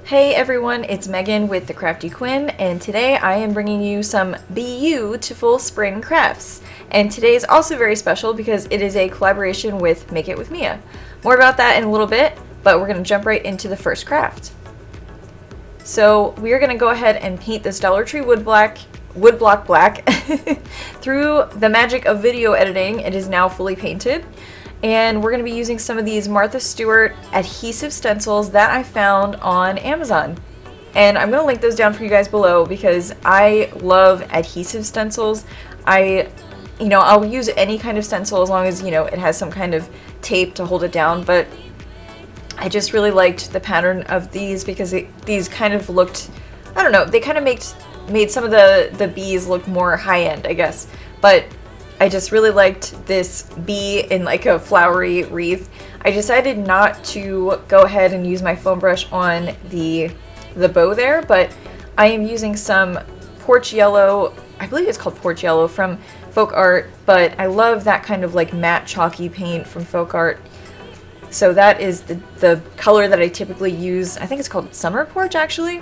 Hey everyone, it's Megan with the Crafty Quinn, and today I am bringing you some beautiful spring crafts. And today is also very special because it is a collaboration with Make It With Mia. More about that in a little bit, but we're going to jump right into the first craft. So we are going to go ahead and paint this Dollar Tree woodblock black. Through the magic of video editing, it is now fully painted. And we're going to be using some of these Martha Stewart adhesive stencils that I found on Amazon. And I'm going to link those down for you guys below because I love adhesive stencils. I'll use any kind of stencil as long as, it has some kind of tape to hold it down. But I just really liked the pattern of these because these kind of looked, I don't know, they kind of made some of the bees look more high-end, I guess. But I just really liked this bee in like a flowery wreath. I decided not to go ahead and use my foam brush on the bow there, but I am using some porch yellow, I believe it's called porch yellow from Folk Art, but I love that kind of like matte chalky paint from Folk Art. So that is the color that I typically use. I think it's called Summer Porch actually.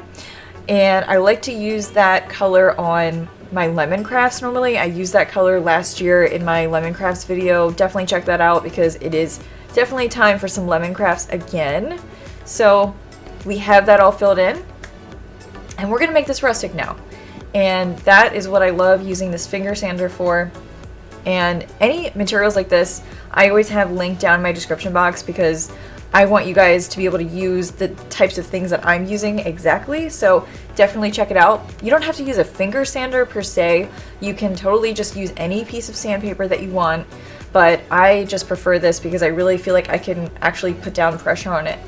And I like to use that color on my lemon crafts normally. I used that color last year in my lemon crafts video. Definitely check that out because it is definitely time for some lemon crafts again. So we have that all filled in and we're gonna make this rustic now. And that is what I love using this finger sander for. And any materials like this, I always have linked down in my description box because I want you guys to be able to use the types of things that I'm using exactly, so definitely check it out. You don't have to use a finger sander per se. You can totally just use any piece of sandpaper that you want, but I just prefer this because I really feel like I can actually put down pressure on it.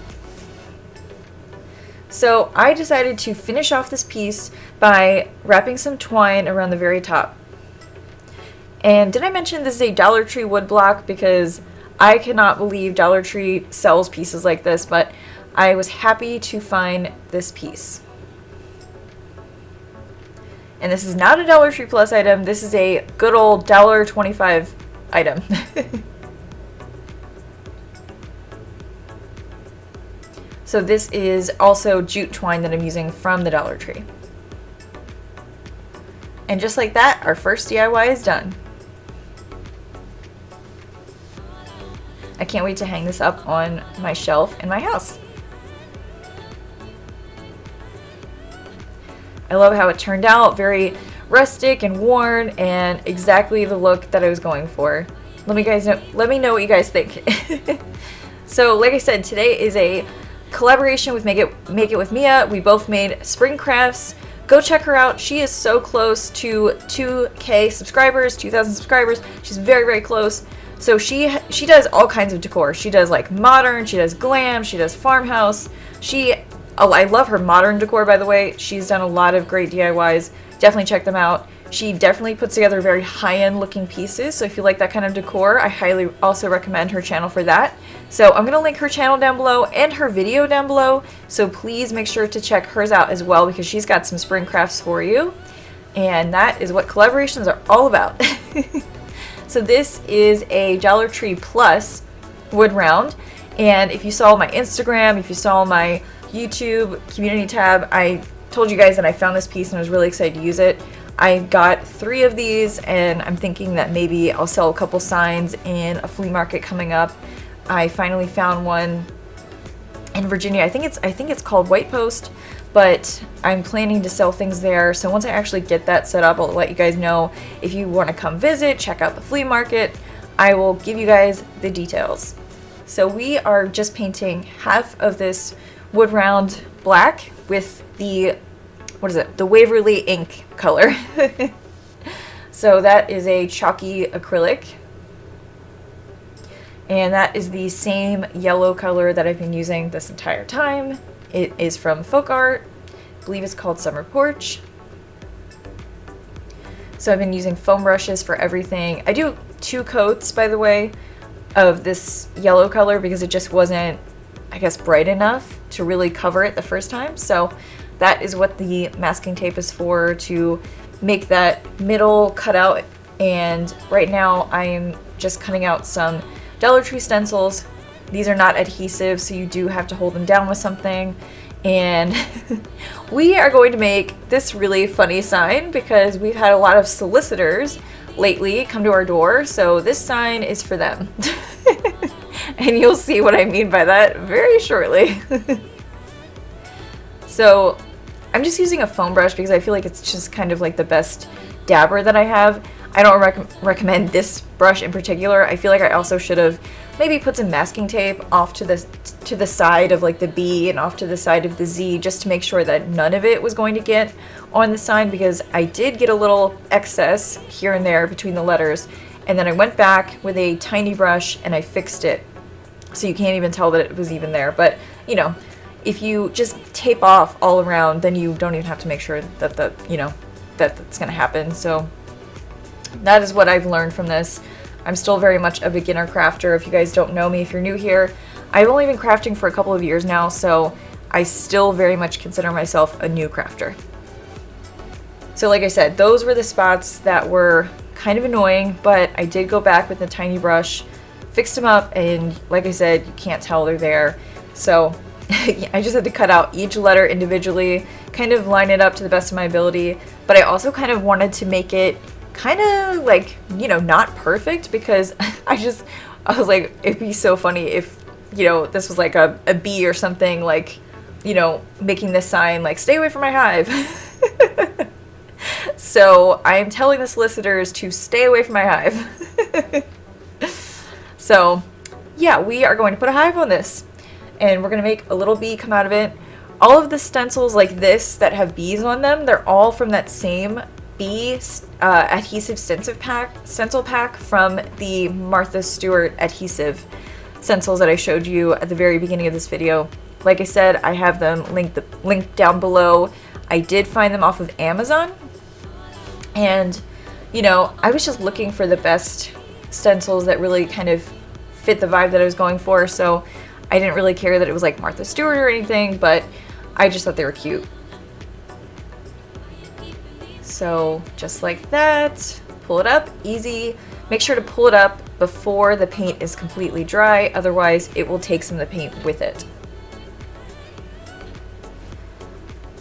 So I decided to finish off this piece by wrapping some twine around the very top. And did I mention this is a Dollar Tree wood block? Because I cannot believe Dollar Tree sells pieces like this, but I was happy to find this piece. And this is not a Dollar Tree Plus item, this is a good old $1.25 item. So this is also jute twine that I'm using from the Dollar Tree. And just like that, our first DIY is done. I can't wait to hang this up on my shelf in my house. I love how it turned out, very rustic and worn and exactly the look that I was going for. Let me know what you guys think. So like I said, today is a collaboration with Make It With Mia. We both made spring crafts. Go check her out. She is so close to 2K subscribers, 2,000 subscribers. She's very, very close. So she does all kinds of decor. She does like modern, she does glam, she does farmhouse. I love her modern decor, by the way. She's done a lot of great DIYs. Definitely check them out. She definitely puts together very high-end looking pieces. So if you like that kind of decor, I highly also recommend her channel for that. So I'm going to link her channel down below and her video down below. So please make sure to check hers out as well because she's got some spring crafts for you. And that is what collaborations are all about. So this is a Dollar Tree Plus wood round, and if you saw my Instagram, if you saw my YouTube community tab, I told you guys that I found this piece and I was really excited to use it. I got 3 of these and I'm thinking that maybe I'll sell a couple signs in a flea market coming up. I finally found one in Virginia. I think it's called White Post, but I'm planning to sell things there. So once I actually get that set up, I'll let you guys know. If you want to come visit, check out the flea market, I will give you guys the details. So we are just painting half of this wood round black with the, the Waverly ink color. So that is a chalky acrylic. And that is the same yellow color that I've been using this entire time. It is from Folk Art. I believe it's called Summer Porch. So I've been using foam brushes for everything. I do 2 coats, by the way, of this yellow color because it just wasn't, I guess, bright enough to really cover it the first time. So that is what the masking tape is for, to make that middle cutout. And right now I am just cutting out some Dollar Tree stencils. These are not adhesive, so you do have to hold them down with something. And we are going to make this really funny sign because we've had a lot of solicitors lately come to our door, so this sign is for them. And you'll see what I mean by that very shortly. So I'm just using a foam brush because I feel like it's just kind of like the best dabber that I have. I don't recommend this brush in particular. I feel like I also should have maybe put some masking tape off to the side of like the B and off to the side of the Z, just to make sure that none of it was going to get on the sign, because I did get a little excess here and there between the letters, and then I went back with a tiny brush and I fixed it, so you can't even tell that it was even there. But you know, if you just tape off all around, then you don't even have to make sure that that's gonna happen. So that is what I've learned from this. I'm still very much a beginner crafter. If you guys don't know me, if you're new here, I've only been crafting for a couple of years now, so I still very much consider myself a new crafter. So like I said, those were the spots that were kind of annoying, but I did go back with the tiny brush, fixed them up, and like I said, you can't tell they're there. So I just had to cut out each letter individually, kind of line it up to the best of my ability, but I also kind of wanted to make it kind of like, you know, not perfect, because I was like, it'd be so funny if, you know, this was like a bee or something, like, you know, making this sign like, stay away from my hive. So I am telling the solicitors to stay away from my hive. So yeah, we are going to put a hive on this, and we're going to make a little bee come out of it. All of the stencils like this that have bees on them, they're all from that same bee adhesive stencil pack from the Martha Stewart adhesive stencils that I showed you at the very beginning of this video. Like I said, I have them linked down below. I did find them off of Amazon, and you know, I was just looking for the best stencils that really kind of fit the vibe that I was going for, so I didn't really care that it was like Martha Stewart or anything, but I just thought they were cute. So just like that, pull it up, easy. Make sure to pull it up before the paint is completely dry, otherwise it will take some of the paint with it.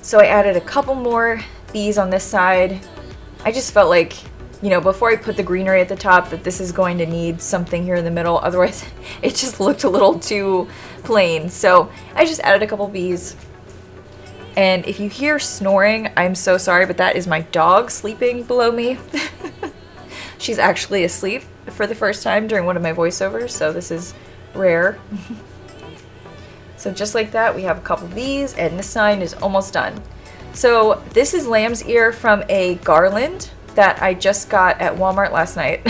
So I added a couple more bees on this side. I just felt like, you know, before I put the greenery at the top, that this is going to need something here in the middle, otherwise it just looked a little too plain. So I just added a couple bees. And if you hear snoring, I'm so sorry, but that is my dog sleeping below me. She's actually asleep for the first time during one of my voiceovers, so this is rare. So just like that, we have a couple of these, and this sign is almost done. So this is lamb's ear from a garland that I just got at Walmart last night.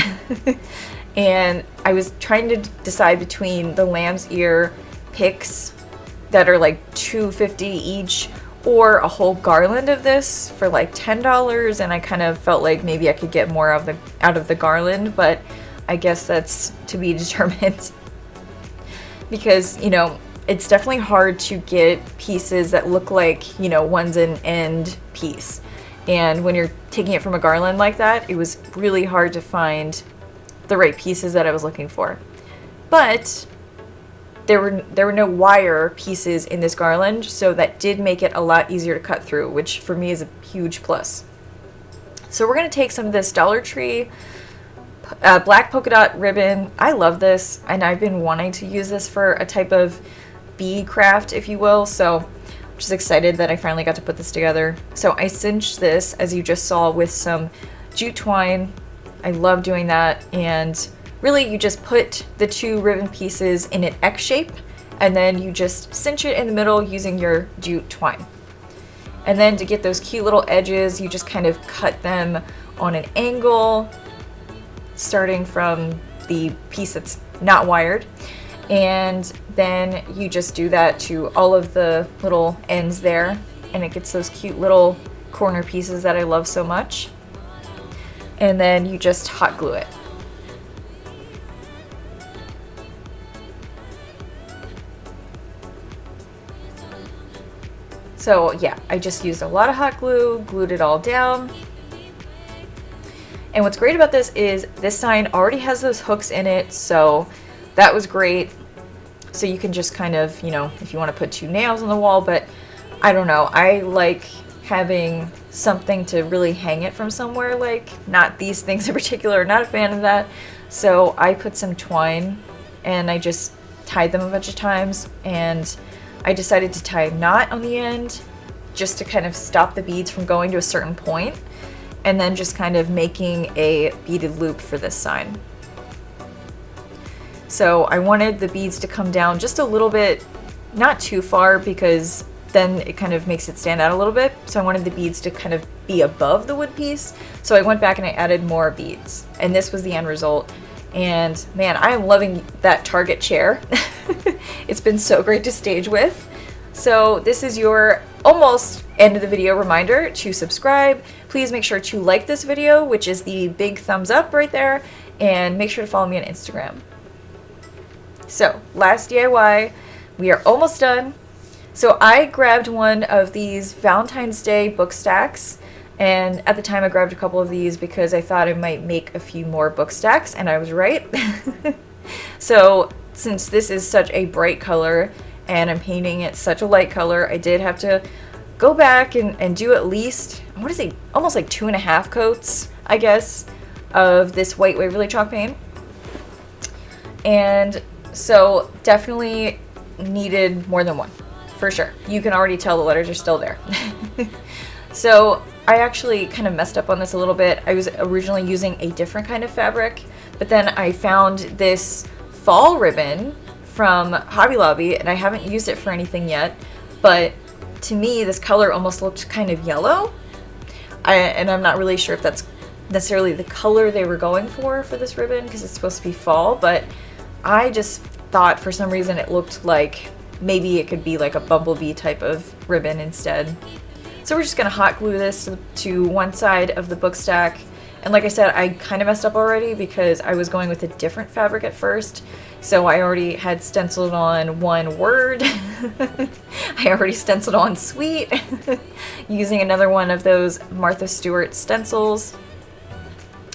And I was trying to decide between the lamb's ear picks that are like $2.50 each, or a whole garland of this for like $10, and I kind of felt like maybe I could get more out of the garland, but I guess that's to be determined. Because, you know, it's definitely hard to get pieces that look like, you know, one's an end piece. And when you're taking it from a garland like that, it was really hard to find the right pieces that I was looking for. But there were no wire pieces in this garland, so that did make it a lot easier to cut through, which for me is a huge plus. So we're going to take some of this Dollar Tree black polka dot ribbon. I love this, and I've been wanting to use this for a type of bee craft, if you will, so I'm just excited that I finally got to put this together. So I cinched this, as you just saw, with some jute twine. I love doing that, and really, you just put the two ribbon pieces in an X shape, and then you just cinch it in the middle using your jute twine. And then to get those cute little edges, you just kind of cut them on an angle, starting from the piece that's not wired. And then you just do that to all of the little ends there, and it gets those cute little corner pieces that I love so much. And then you just hot glue it. So yeah, I just used a lot of hot glue, glued it all down. And what's great about this is this sign already has those hooks in it, so that was great. So you can just kind of, you know, if you want to put two nails on the wall, but I don't know, I like having something to really hang it from somewhere, like not these things in particular, not a fan of that. So I put some twine and I just tied them a bunch of times, and I decided to tie a knot on the end just to kind of stop the beads from going to a certain point, and then just kind of making a beaded loop for this sign. So I wanted the beads to come down just a little bit, not too far, because then it kind of makes it stand out a little bit. So I wanted the beads to kind of be above the wood piece. So I went back and I added more beads, and this was the end result. And man, I am loving that Target chair. It's been so great to stage with. So this is your almost end of the video reminder to subscribe. Please make sure to like this video, which is the big thumbs up right there, and make sure to follow me on Instagram. So last DIY, we are almost done. So I grabbed one of these Valentine's Day book stacks, and at the time I grabbed a couple of these because I thought I might make a few more book stacks, and I was right. So since this is such a bright color and I'm painting it such a light color, I did have to go back and do at least, I want to say almost like 2.5 coats, I guess, of this white Waverly chalk paint. And so definitely needed more than one, for sure. You can already tell the letters are still there. So I actually kind of messed up on this a little bit. I was originally using a different kind of fabric, but then I found this fall ribbon from Hobby Lobby, and I haven't used it for anything yet, but to me this color almost looked kind of yellow, and I'm not really sure if that's necessarily the color they were going for this ribbon, because it's supposed to be fall, but I just thought for some reason it looked like maybe it could be like a bumblebee type of ribbon instead. So we're just gonna hot glue this to one side of the book stack. And like I said, I kind of messed up already because I was going with a different fabric at first. So I already had stenciled on one word. I already stenciled on sweet using another one of those Martha Stewart stencils.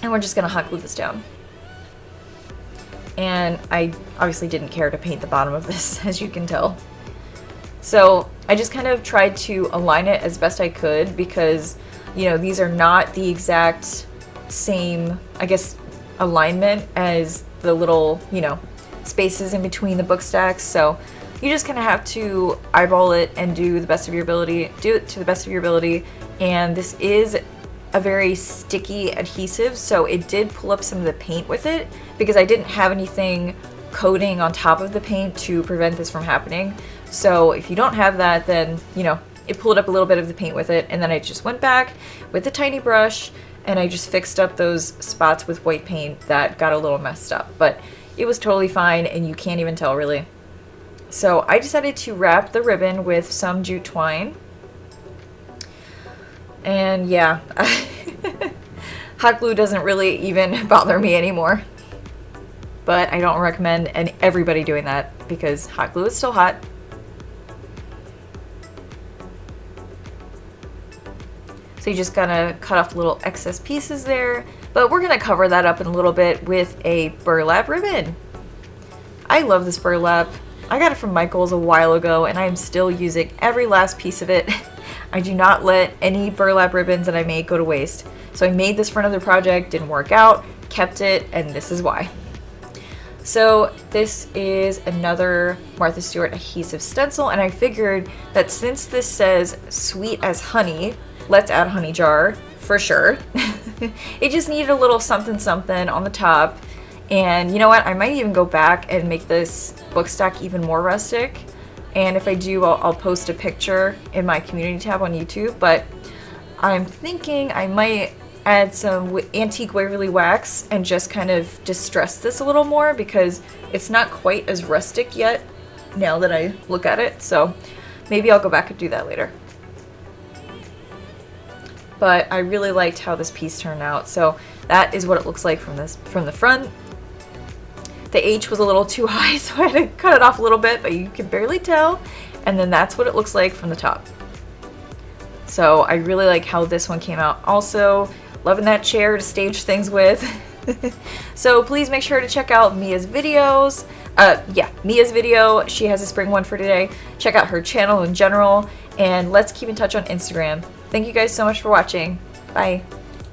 And we're just gonna hot glue this down. And I obviously didn't care to paint the bottom of this, as you can tell. So I just kind of tried to align it as best I could because, you know, these are not the exact same, I guess, alignment as the little, you know, spaces in between the book stacks. So you just kind of have to eyeball it and do the best of your ability, do it to the best of your ability. And this is a very sticky adhesive, so it did pull up some of the paint with it because I didn't have anything coating on top of the paint to prevent this from happening. So if you don't have that, then, you know, it pulled up a little bit of the paint with it, and then I just went back with a tiny brush and I just fixed up those spots with white paint that got a little messed up, but it was totally fine and you can't even tell really. So I decided to wrap the ribbon with some jute twine. And yeah, hot glue doesn't really even bother me anymore. But I don't recommend everybody doing that because hot glue is still hot. So you just gotta cut off the little excess pieces there. But we're gonna cover that up in a little bit with a burlap ribbon. I love this burlap. I got it from Michael's a while ago and I'm still using every last piece of it. I do not let any burlap ribbons that I make go to waste. So I made this for another project, didn't work out, kept it, and this is why. So this is another Martha Stewart adhesive stencil, and I figured that since this says sweet as honey, let's add honey jar for sure. It just needed a little something something on the top. And you know what, I might even go back and make this book stack even more rustic. And if I do, I'll post a picture in my community tab on YouTube, but I'm thinking I might add some antique Waverly wax and just kind of distress this a little more because it's not quite as rustic yet now that I look at it. So maybe I'll go back and do that later. But I really liked how this piece turned out. So that is what it looks like from the front. The H was a little too high, so I had to cut it off a little bit, but you can barely tell. And then that's what it looks like from the top. So I really like how this one came out. Also, loving that chair to stage things with. So please make sure to check out Mia's videos. Mia's video. She has a spring one for today. Check out her channel in general. and let's keep in touch on Instagram. Thank you guys so much for watching. Bye.